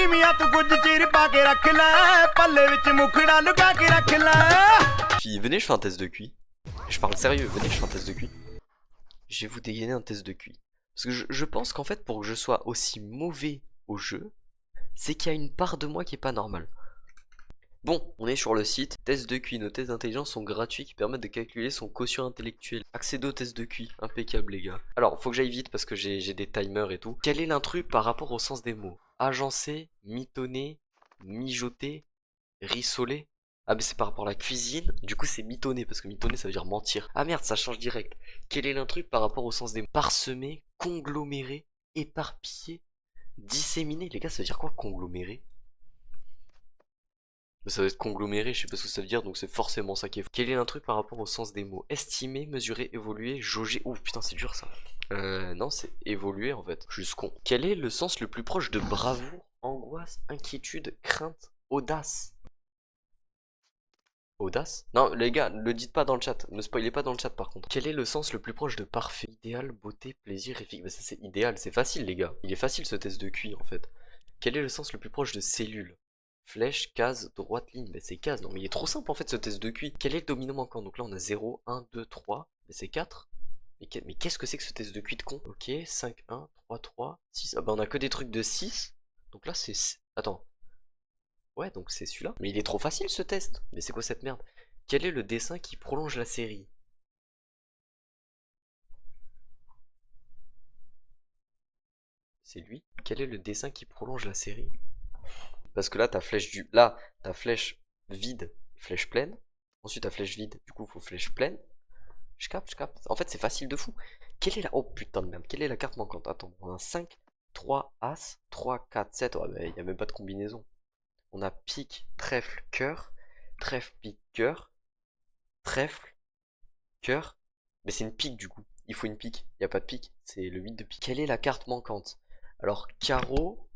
ਨੀਵੀਆਂ ਤੂੰ ਕੁਝ ਚਿਰ ਪਾ ਕੇ ਰੱਖ ਲੈ ਪੱਲੇ ਵਿੱਚ ਮੁਖੜਾ ਲੁਕਾ ਕੇ ਰੱਖ ਲੈ Puis venez, je fais un test de QI. Je parle sérieux, venez, je fais un test de QI. Je vais vous dégainer un test de QI. Parce que je pense qu'en fait, pour que je sois aussi mauvais au jeu, c'est qu'il y a une part de moi qui est pas normale. Bon, on est sur le site. Tests de QI, nos tests d'intelligence sont gratuits qui permettent de calculer son quotient intellectuel. Accédez au test de QI, impeccable les gars. Alors, faut que j'aille vite parce que j'ai des timers et tout. Quel est l'intrus par rapport au sens des mots? Agencé, mitonné, mijoté, rissolé. Ah mais c'est par rapport à la cuisine, du coup c'est mitonné, parce que mitonné ça veut dire mentir. Ah merde, ça change direct. Quel est l'intrus par rapport au sens des mots? Parsemé, congloméré, éparpillé, disséminé. Les gars, ça veut dire quoi congloméré? Ça veut être congloméré, je sais pas ce que ça veut dire, donc c'est forcément ça qui est faux. Quel est l'intrus par rapport au sens des mots? Estimer, mesurer, évoluer, jauger. Oh putain, c'est dur ça. Non, c'est évoluer en fait. Juste con. Quel est le sens le plus proche de bravoure, angoisse, inquiétude, crainte, audace? Audace? Non, les gars, ne le dites pas dans le chat. Ne spoilez pas dans le chat par contre. Quel est le sens le plus proche de parfait? Idéal, beauté, plaisir, efficace. Bah ça c'est idéal, c'est facile les gars. Il est facile ce test de QI en fait. Quel est le sens le plus proche de cellule? Flèche, case, droite ligne. Bah c'est case. Non mais il est trop simple en fait ce test de QI. Quel est le dominant manquant? Donc là on a 0, 1, 2, 3. Mais c'est 4. Mais qu'est-ce que c'est que ce test de QI de con? Ok, 5, 1, 3, 3, 6. Ah bah on a que des trucs de 6. Donc là c'est... Attends. Ouais, donc c'est celui-là. Mais il est trop facile ce test. Mais c'est quoi cette merde? Quel est le dessin qui prolonge la série? C'est lui. Quel est le dessin qui prolonge la série? Parce que là, ta flèche Là, ta flèche vide, flèche pleine. Ensuite, ta flèche vide, du coup, il faut flèche pleine. Je capte, je capte. En fait, c'est facile de fou. Quelle est la... Oh putain de merde. Quelle est la carte manquante? Attends, on a 5, 3, As, 3, 4, 7. Ouais, mais il n'y a même pas de combinaison. On a pique, trèfle, cœur, trèfle, pique, cœur, trèfle, cœur. Mais c'est une pique du coup. Il faut une pique. Il n'y a pas de pique. C'est le 8 de pique. Quelle est la carte manquante? Alors, carreau,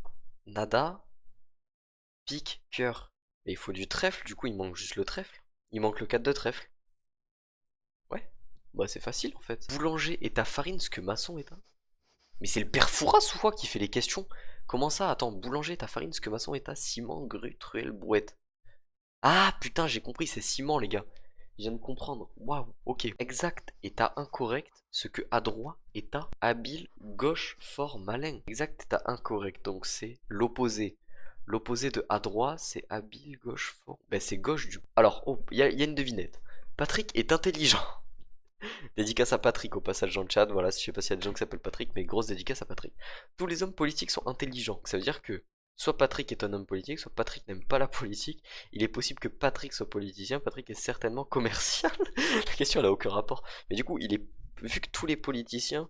nada, pique, cœur. Mais il faut du trèfle. Du coup, il manque juste le trèfle. Il manque le 4 de trèfle. Ouais. Bah, c'est facile en fait. Boulanger est à farine ce que maçon est à... Mais c'est le père Fouras ou quoi qui fait les questions? Comment ça? Attends, boulanger, ta farine, ce que maçon est à ciment, grue, truelle, brouette. Ah putain, j'ai compris, c'est ciment les gars. Je viens de comprendre. Waouh, ok. Exact est à incorrect, ce que adroit est à habile, gauche, fort, malin. Exact est à incorrect, donc c'est l'opposé. L'opposé de adroit, c'est habile, gauche, fort. Ben c'est gauche du coup. Alors, oh, y a une devinette. Patrick est intelligent. Dédicace à Patrick au passage dans le chat, voilà, je sais pas s'il y a des gens qui s'appellent Patrick, mais grosse dédicace à Patrick. Tous les hommes politiques sont intelligents, ça veut dire que soit Patrick est un homme politique, soit Patrick n'aime pas la politique. Il est possible que Patrick soit politicien, Patrick est certainement commercial. La question elle a aucun rapport. Mais du coup, vu que tous les politiciens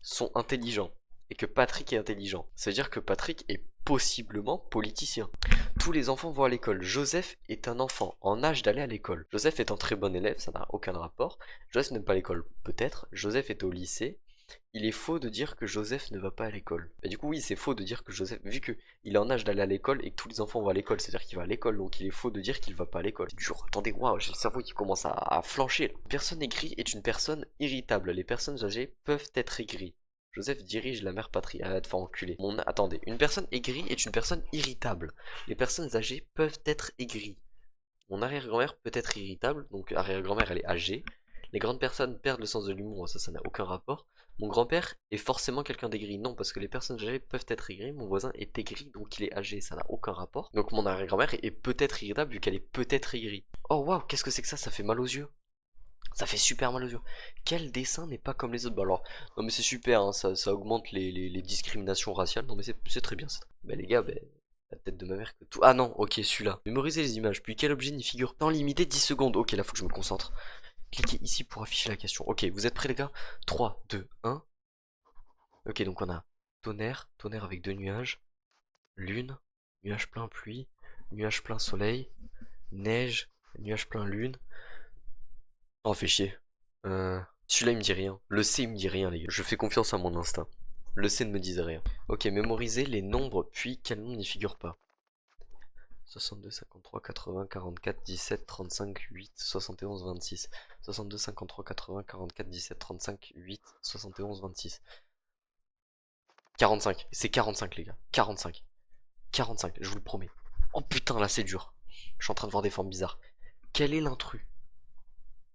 sont intelligents, et que Patrick est intelligent, ça veut dire que Patrick est possiblement politicien. Tous les enfants vont à l'école. Joseph est un enfant en âge d'aller à l'école. Joseph est un très bon élève, ça n'a aucun rapport. Joseph n'aime pas l'école, peut-être. Joseph est au lycée. Il est faux de dire que Joseph ne va pas à l'école. Et du coup, oui, c'est faux de dire que Joseph, vu qu'il est en âge d'aller à l'école et que tous les enfants vont à l'école, c'est-à-dire qu'il va à l'école, donc il est faux de dire qu'il va pas à l'école. C'est du genre, attendez, waouh, j'ai le cerveau qui commence à flancher. Là. Une personne aigrie est une personne irritable. Les personnes âgées peuvent être aigries. Joseph dirige la mère patrie. Ah, te faire enculer. Attendez, une personne aigrie est une personne irritable. Les personnes âgées peuvent être aigries. Mon arrière-grand-mère peut être irritable, donc arrière-grand-mère elle est âgée. Les grandes personnes perdent le sens de l'humour, ça n'a aucun rapport. Mon grand-père est forcément quelqu'un d'aigri. Non, parce que les personnes âgées peuvent être aigries. Mon voisin est aigri, donc il est âgé, ça n'a aucun rapport. Donc mon arrière-grand-mère est peut-être irritable vu qu'elle est peut-être aigrie. Oh waouh, qu'est-ce que c'est que ça fait mal aux yeux. Ça fait super mal aux yeux. Quel dessin n'est pas comme les autres? Bah alors, non mais c'est super, hein, ça augmente les discriminations raciales. Non mais c'est très bien ça. Bah les gars, bah, la tête de ma mère que tout... Ah non, ok, celui-là. Mémoriser les images, puis quel objet n'y figure? Temps limité 10 secondes. Ok, là faut que je me concentre. Cliquez ici pour afficher la question. Ok, vous êtes prêts les gars? 3, 2, 1. Ok, donc on a tonnerre avec deux nuages. Lune, nuage plein pluie, nuage plein soleil, neige, nuage plein lune. Oh, fait chier. Celui-là il me dit rien. Le C il me dit rien les gars. Je fais confiance à mon instinct. Le C ne me disait rien. Ok, mémoriser les nombres, puis quel nombre n'y figure pas? 62, 53, 80, 44, 17, 35, 8, 71, 26. 62, 53, 80, 44, 17, 35, 8, 71, 26. 45. C'est 45 les gars. 45. 45, je vous le promets. Oh putain, là c'est dur. Je suis en train de voir des formes bizarres. Quel est l'intrus?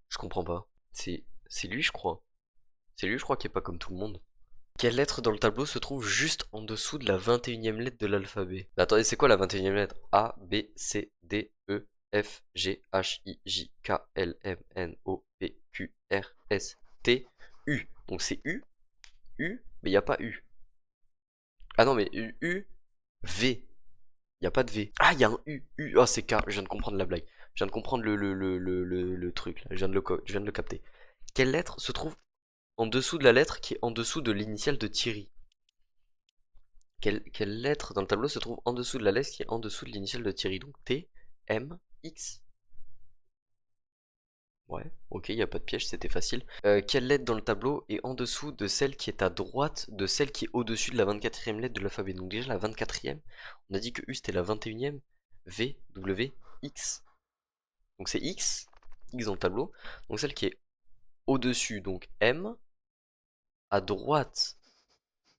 Je comprends pas. C'est lui, je crois. C'est lui, je crois, qui est pas comme tout le monde. Quelle lettre dans le tableau se trouve juste en dessous de la 21e lettre de l'alphabet? Attendez, c'est quoi la 21e lettre? A, B, C, D, E, F, G, H, I, J, K, L, M, N, O, P, Q, R, S, T, U. Donc c'est U, mais il n'y a pas U. Ah non, mais U, V. Il n'y a pas de V. Ah, il y a un U, Ah, c'est K. Je viens de comprendre la blague. Je viens de comprendre le truc. Là. Je viens de le capter. Quelle lettre se trouve en dessous de la lettre qui est en dessous de l'initiale de Thierry? Quelle lettre dans le tableau se trouve en dessous de la lettre qui est en dessous de l'initiale de Thierry? Donc T, M, X. Ouais, ok, il n'y a pas de piège, c'était facile. Quelle lettre dans le tableau est en dessous de celle qui est à droite de celle qui est au-dessus de la 24e lettre de l'alphabet? Donc déjà la 24e, on a dit que U c'était la 21e, V, W, X. Donc c'est X dans le tableau. Donc celle qui est au-dessus, donc M, à droite,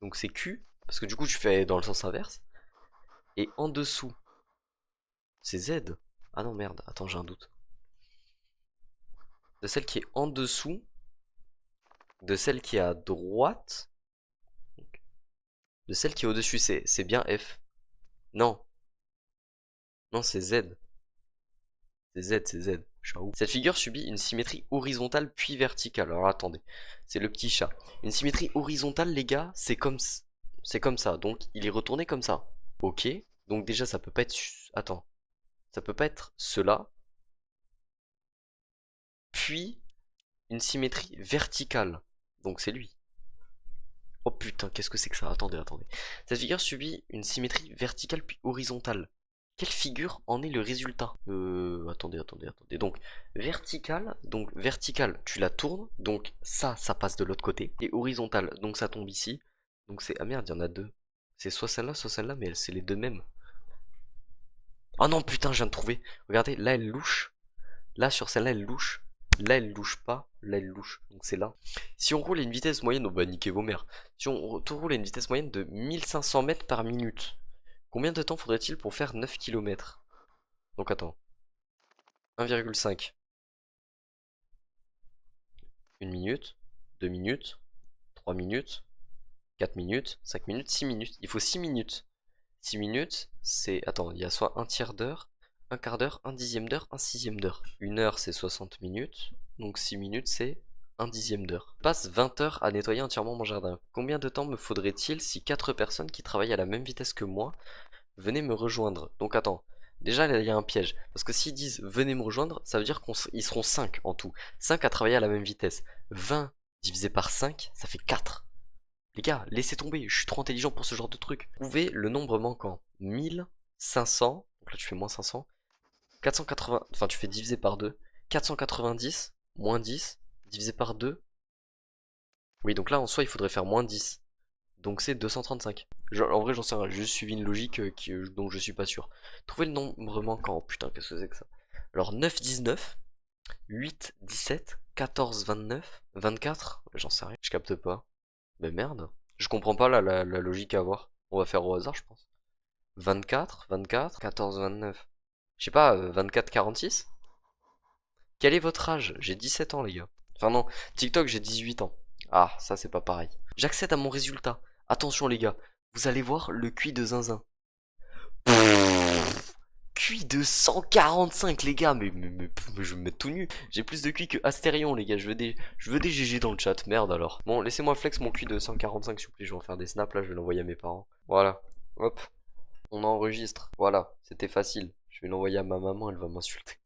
donc c'est Q, parce que du coup tu fais dans le sens inverse. Et en dessous, c'est Z. Ah non merde, attends j'ai un doute. De celle qui est en dessous de celle qui est à droite, de celle qui est au-dessus, c'est bien F. Non. Non, c'est Z. C'est Z. Je suis un ouf. Cette figure subit une symétrie horizontale puis verticale. Alors attendez, c'est le petit chat. Une symétrie horizontale, les gars, c'est comme ça. Donc il est retourné comme ça. Ok. Donc déjà, ça peut pas être... Attends. Ça peut pas être cela. Puis une symétrie verticale. Donc c'est lui. Oh putain, qu'est-ce que c'est que ça? Attendez. Cette figure subit une symétrie verticale puis horizontale. Quelle figure en est le résultat? Attendez. Donc verticale, tu la tournes, donc ça passe de l'autre côté. Et horizontale, donc ça tombe ici. Donc c'est... Ah merde, il y en a deux. C'est soit celle-là, mais c'est les deux mêmes. Oh non, putain, je viens de trouver. Regardez, là elle louche. Là sur celle-là elle louche. Là elle louche pas, là elle louche, donc c'est là. Si on roule à une vitesse moyenne, oh bah niquez vos mères. Si on roule à une vitesse moyenne de 1500 mètres par minute, combien de temps faudrait-il pour faire 9 km? Donc attends. 1,5. 1 minute, 2 minutes, 3 minutes, 4 minutes, 5 minutes, 6 minutes. Il faut 6 minutes. 6 minutes, c'est... Attends, il y a soit un tiers d'heure, un quart d'heure, un dixième d'heure, un sixième d'heure. Une heure c'est 60 minutes, donc 6 minutes c'est un dixième d'heure. Je passe 20 heures à nettoyer entièrement mon jardin. Combien de temps me faudrait-il si 4 personnes qui travaillent à la même vitesse que moi venaient me rejoindre? Donc attends, déjà il y a un piège. Parce que s'ils disent venez me rejoindre, ça veut dire qu'ils seront 5 en tout. 5 à travailler à la même vitesse. 20 divisé par 5, ça fait 4. Les gars, laissez tomber, je suis trop intelligent pour ce genre de truc. Trouvez le nombre manquant. 1500, donc là tu fais moins 500. 480, enfin tu fais diviser par 2. 490, moins 10, divisé par 2. Oui, donc là en soi il faudrait faire moins 10. Donc c'est 235. En vrai j'en sais rien, j'ai juste suivi une logique dont je suis pas sûr. Trouvez le nombre manquant. Oh, putain, qu'est-ce que c'est que ça? Alors 9, 19, 8, 17, 14, 29, 24, j'en sais rien, je capte pas. Mais merde, je comprends pas la logique à avoir. On va faire au hasard je pense. 24, 14, 29. Je sais pas, 24, 46? Quel est votre âge? J'ai 17 ans les gars. Enfin non, TikTok j'ai 18 ans. Ah, ça c'est pas pareil. J'accède à mon résultat. Attention les gars, vous allez voir le QI de Zinzin. QI de 145 les gars, mais je vais me mettre tout nu. J'ai plus de QI que Astérion les gars, je veux des GG dans le chat, merde alors. Bon, laissez-moi flex mon QI de 145 s'il vous plaît, je vais en faire des snaps là, je vais l'envoyer à mes parents. Voilà, hop, on enregistre, voilà, c'était facile. Je vais l'envoyer à ma maman, elle va m'insulter.